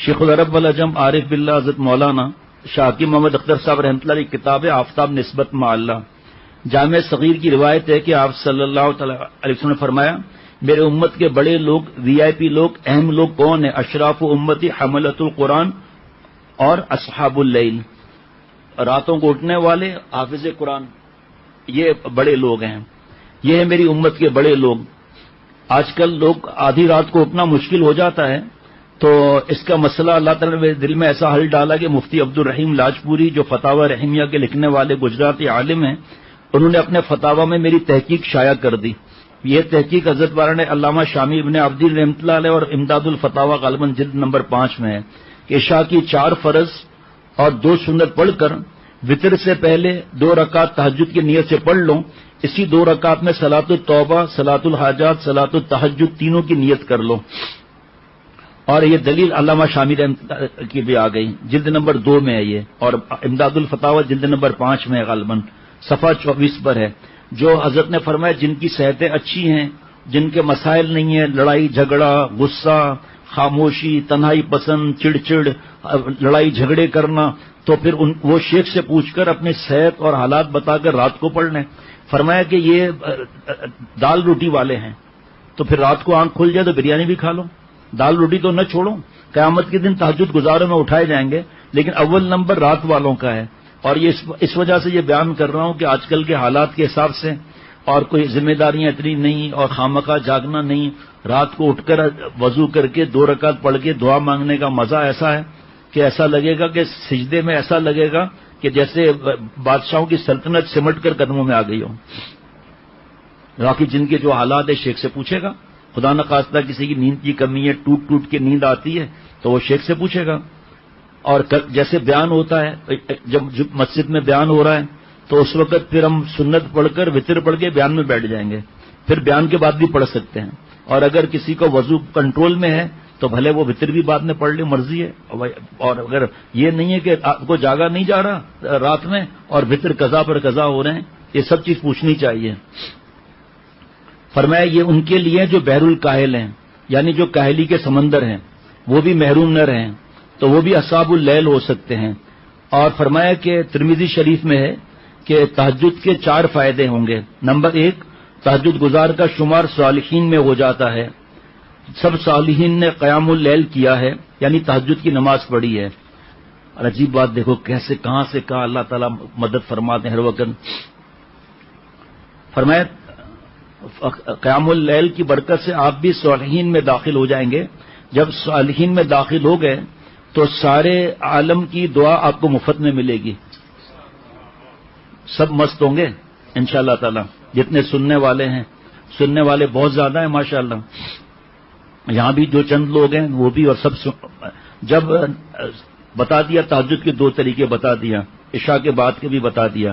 شیخ العرب والعجم عارف باللہ حضرت مولانا شاکی محمد اختر صاحب رحمۃ اللہ کی کتاب ہے آفتاب نسبت مع اللہ، جامع صغیر کی روایت ہے کہ آپ صلی اللہ علیہ وسلم نے فرمایا میرے امت کے بڑے لوگ، وی آئی پی لوگ، اہم لوگ کون ہیں؟ اشراف امتی حملۃ القرآن اور اصحاب اللیل، راتوں کو اٹھنے والے، حافظ قرآن، یہ بڑے لوگ ہیں، یہ ہے میری امت کے بڑے لوگ۔ آج کل لوگ آدھی رات کو اٹھنا مشکل ہو جاتا ہے، تو اس کا مسئلہ اللہ تعالیٰ نے دل میں ایسا حل ڈالا کہ مفتی عبد الرحیم لاجپوری جو فتاوی رحیمیہ کے لکھنے والے گجراتی عالم ہیں، انہوں نے اپنے فتاوی میں میری تحقیق شائع کر دی۔ یہ تحقیق حضرت والا نے علامہ شامی ابن عبدی رحمۃ اللہ علیہ اور امداد الفتاوی غالباً جلد نمبر 5 میں ہے کہ عشاء کی 4 فرض اور 2 سنت پڑھ کر وطر سے پہلے 2 رکعت تہجد کی نیت سے پڑھ لو، اسی 2 رکعت میں صلاۃ التوبہ، صلاۃ الحاجات، صلاۃ التہجد تینوں کی نیت کر لو۔ اور یہ دلیل علامہ شامی کی بھی آ گئی، جلد نمبر 2 میں ہے یہ، اور امداد الفتاوی جلد نمبر 5 میں غالباً صفحہ 24 پر ہے۔ جو حضرت نے فرمایا جن کی صحتیں اچھی ہیں، جن کے مسائل نہیں ہیں، لڑائی جھگڑا، غصہ، خاموشی، تنہائی پسند، چڑچڑ، لڑائی جھگڑے کرنا، تو پھر وہ شیخ سے پوچھ کر اپنی صحت اور حالات بتا کر رات کو پڑھ لیں۔ فرمایا کہ یہ دال روٹی والے ہیں، تو پھر رات کو آنکھ کھل جائے تو بریانی بھی کھا لو، دال روٹی تو نہ چھوڑو۔ قیامت کے دن تہجد گزاروں میں اٹھائے جائیں گے، لیکن اول نمبر رات والوں کا ہے۔ اور یہ اس وجہ سے یہ بیان کر رہا ہوں کہ آج کل کے حالات کے حساب سے اور کوئی ذمہ داریاں اتنی نہیں اور خامخواہ جاگنا نہیں، رات کو اٹھ کر وضو کر کے 2 رکعت پڑھ کے دعا مانگنے کا مزہ ایسا ہے کہ ایسا لگے گا کہ سجدے میں ایسا لگے گا کہ جیسے بادشاہوں کی سلطنت سمٹ کر قدموں میں آ گئی ہو۔ باقی جن کے جو حالات ہے شیخ سے پوچھے گا، خدا نخواستہ کسی کی نیند کی کمی ہے، ٹوٹ ٹوٹ کے نیند آتی ہے تو وہ شیخ سے پوچھے گا۔ اور جیسے بیان ہوتا ہے، جب مسجد میں بیان ہو رہا ہے تو اس وقت پھر ہم سنت پڑھ کر وطر پڑھ کے بیان میں بیٹھ جائیں گے، پھر بیان کے بعد بھی پڑھ سکتے ہیں۔ اور اگر کسی کو وضو کنٹرول میں ہے تو بھلے وہ وطر بھی بعد میں پڑھ لے، مرضی ہے۔ اور اگر یہ نہیں ہے کہ آپ کو جاگا نہیں جا رہا رات میں اور وطر قضا پر قضا ہو رہے ہیں، یہ سب چیز پوچھنی چاہیے۔ فرمایا یہ ان کے لیے جو بحر الکاہل ہیں، یعنی جو کاہلی کے سمندر ہیں، وہ بھی محروم نہ رہیں، تو وہ بھی اصحاب اللیل ہو سکتے ہیں۔ اور فرمایا کہ ترمذی شریف میں ہے کہ تہجد کے 4 فائدے ہوں گے۔ نمبر 1، تہجد گزار کا شمار صالحین میں ہو جاتا ہے، سب صالحین نے قیام اللیل کیا ہے، یعنی تہجد کی نماز پڑھی ہے۔ اور عجیب بات دیکھو کیسے کہاں سے کہا، اللہ تعالیٰ مدد فرماتے ہیں ہر وقت۔ فرمایا قیام اللیل کی برکت سے آپ بھی صالحین میں داخل ہو جائیں گے۔ جب صالحین میں داخل ہو گئے تو سارے عالم کی دعا آپ کو مفت میں ملے گی، سب مست ہوں گے انشاءاللہ تعالی۔ جتنے سننے والے ہیں، سننے والے بہت زیادہ ہیں ماشاءاللہ، یہاں بھی جو چند لوگ ہیں وہ بھی، اور سب جب بتا دیا تہجد کے 2 طریقے بتا دیا، عشاء کے بعد کے بھی بتا دیا۔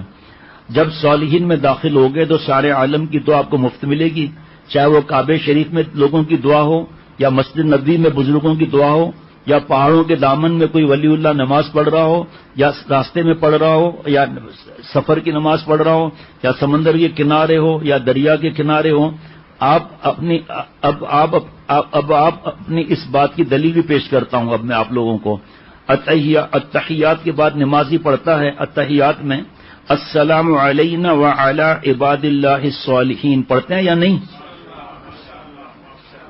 جب صالحین میں داخل ہو گئے تو سارے عالم کی دعا آپ کو مفت ملے گی، چاہے وہ کعبہ شریف میں لوگوں کی دعا ہو، یا مسجد نبوی میں بزرگوں کی دعا ہو، یا پہاڑوں کے دامن میں کوئی ولی اللہ نماز پڑھ رہا ہو، یا راستے میں پڑھ رہا ہو، یا سفر کی نماز پڑھ رہا ہو، یا سمندر کے کنارے ہو، یا دریا کے کنارے ہو۔ آپ اپنی اس بات کی دلیل بھی پیش کرتا ہوں اب میں آپ لوگوں کو۔ اتحیات کے بعد نمازی پڑھتا ہے اتحیات میں السلام علینا وعلی عباد اللہ الصالحین، پڑھتے ہیں یا نہیں؟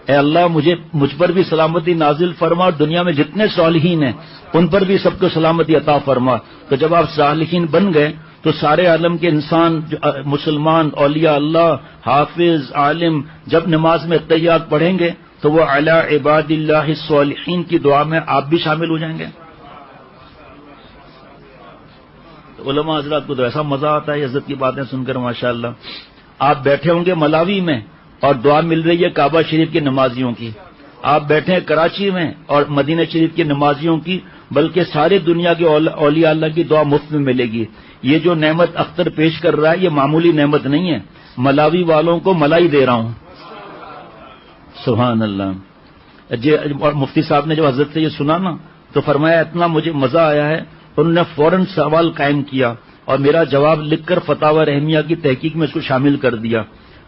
اے اللہ مجھ پر بھی سلامتی نازل فرما، اور دنیا میں جتنے صالحین ہیں ان پر بھی سب کو سلامتی عطا فرما۔ تو جب آپ صالحین بن گئے تو سارے عالم کے انسان، مسلمان، اولیاء اللہ، حافظ، عالم، جب نماز میں اتحیات پڑھیں گے تو وہ علی عباد اللہ الصالحین کی دعا میں آپ بھی شامل ہو جائیں گے۔ علماء حضرات کو تو ایسا مزہ آتا ہے عزت کی باتیں سن کر ماشاءاللہ۔ آپ بیٹھے ہوں گے ملاوی میں اور دعا مل رہی ہے کعبہ شریف کے نمازیوں کی، آپ بیٹھے ہیں کراچی میں اور مدینہ شریف کے نمازیوں کی، بلکہ سارے دنیا کے اولیاء اللہ کی دعا مفت میں ملے گی۔ یہ جو نعمت اختر پیش کر رہا ہے یہ معمولی نعمت نہیں ہے، ملاوی والوں کو ملائی دے رہا ہوں، سبحان اللہ۔ اور مفتی صاحب نے جب حضرت سے یہ سنا نا تو فرمایا اتنا مجھے مزہ آیا ہے، انہوں نے فوراً سوال قائم کیا اور میرا جواب لکھ کر فتاوی رحمیہ کی تحقیق میں اس کو شامل کر دیا۔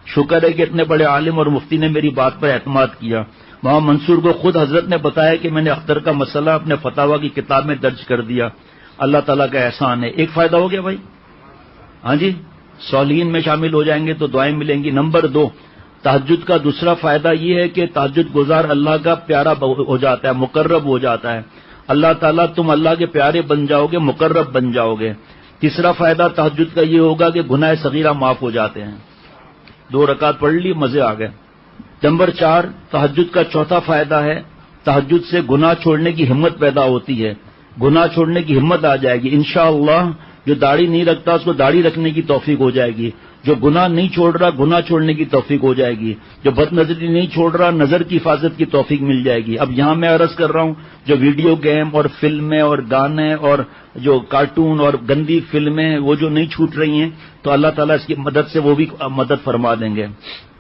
شکر ہے کہ اتنے بڑے عالم اور مفتی نے میری بات پر اعتماد کیا۔ محمد منصور کو خود حضرت نے بتایا کہ میں نے اختر کا مسئلہ اپنے فتاوی کی کتاب میں درج کر دیا، اللہ تعالیٰ کا احسان ہے۔ ایک فائدہ ہو گیا بھائی، ہاں جی، صالحین میں شامل ہو جائیں گے تو دعائیں ملیں گی۔ نمبر 2، تہجد کا دوسرا فائدہ یہ ہے کہ تہجد گزار اللہ کا پیارا ہو جاتا ہے، مقرب ہو جاتا ہے، اللہ تعالیٰ تم اللہ کے پیارے بن جاؤ گے، مقرب بن جاؤ گے۔ تیسرا فائدہ تہجد کا یہ ہوگا کہ گناہ صغیرہ معاف ہو جاتے ہیں۔ 2 رکعت پڑھ لی، مزے آ گئے۔ نمبر 4، تہجد کا چوتھا فائدہ ہے، تہجد سے گناہ چھوڑنے کی ہمت پیدا ہوتی ہے، گناہ چھوڑنے کی ہمت آ جائے گی انشاءاللہ۔ جو داڑھی نہیں رکھتا اس کو داڑھی رکھنے کی توفیق ہو جائے گی، جو گناہ نہیں چھوڑ رہا گناہ چھوڑنے کی توفیق ہو جائے گی، جو بد نظری نہیں چھوڑ رہا نظر کی حفاظت کی توفیق مل جائے گی۔ اب یہاں میں عرض کر رہا ہوں، جو ویڈیو گیم اور فلمیں اور گانے اور جو کارٹون اور گندی فلمیں وہ جو نہیں چھوٹ رہی ہیں تو اللہ تعالیٰ اس کی مدد سے وہ بھی مدد فرما دیں گے۔